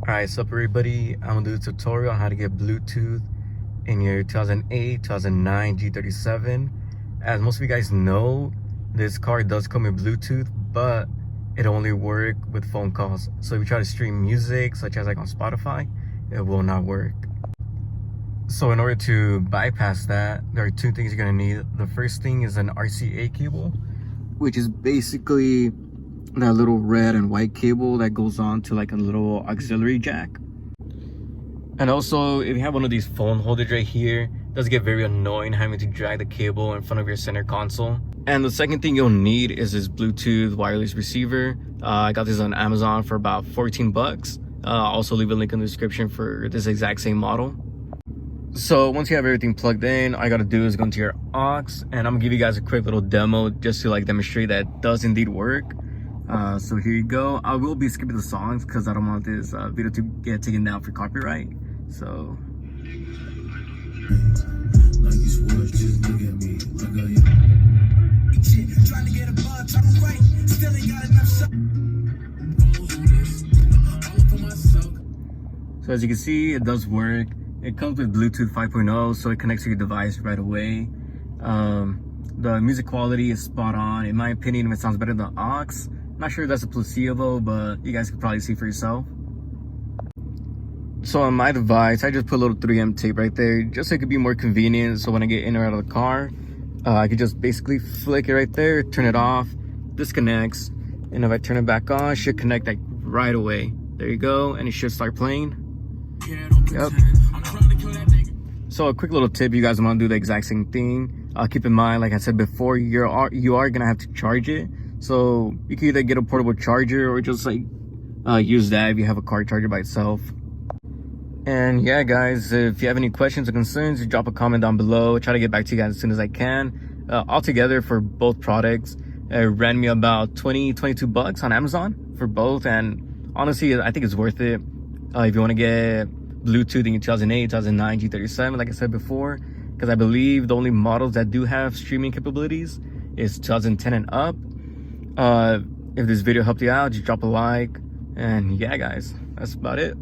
Alright, so everybody, I'm gonna do a tutorial on how to get Bluetooth in your 2008, 2009 G37. As most of you guys know, this car does come with Bluetooth, but it only works with phone calls. So if you try to stream music, such as like on Spotify, it will not work. So in order to bypass that, there are two things you're gonna need. The first thing is an RCA cable, which is basically that little red and white cable that goes on to like a little auxiliary jack. And also, if you have one of these phone holders right here, it does get very annoying having to drag the cable in front of your center console. And the second thing you'll need is this Bluetooth wireless receiver. I got this on Amazon for about 14 bucks. I'll also leave a link in the description for this exact same model. So once you have everything plugged in, all you gotta do is go into your aux, and I'm gonna give you guys a quick little demo just to like demonstrate that it does indeed work. So here you go. I will be skipping the songs because I don't want this video to get taken down for copyright. So as you can see, it does work. It comes with Bluetooth 5.0, so it connects to your device right away. The music quality is spot on. In my opinion, it sounds better than aux. Not sure if that's a placebo, but you guys can probably see for yourself. So on my device, I just put a little 3M tape right there, just so it could be more convenient. So when I get in or out of the car, I could just basically flick it right there, turn it off, disconnects, and if I turn it back on, it should connect like right away. There you go, and it should start playing. Yep. So a quick little tip, you guys want to do the exact same thing. Keep in mind, like I said before, you are gonna have to charge it. So you can either get a portable charger or just like use that if you have a car charger by itself. And yeah, guys, if you have any questions or concerns, you drop a comment down below. Try to get back to you guys as soon as I can. Altogether for both products, it ran me about 22 bucks on Amazon for both. And honestly, I think it's worth it. If you want to get Bluetooth in your 2008, 2009 G37, like I said before, because I believe the only models that do have streaming capabilities is 2010 and up. If this video helped you out, just drop a like. And yeah, guys, that's about it.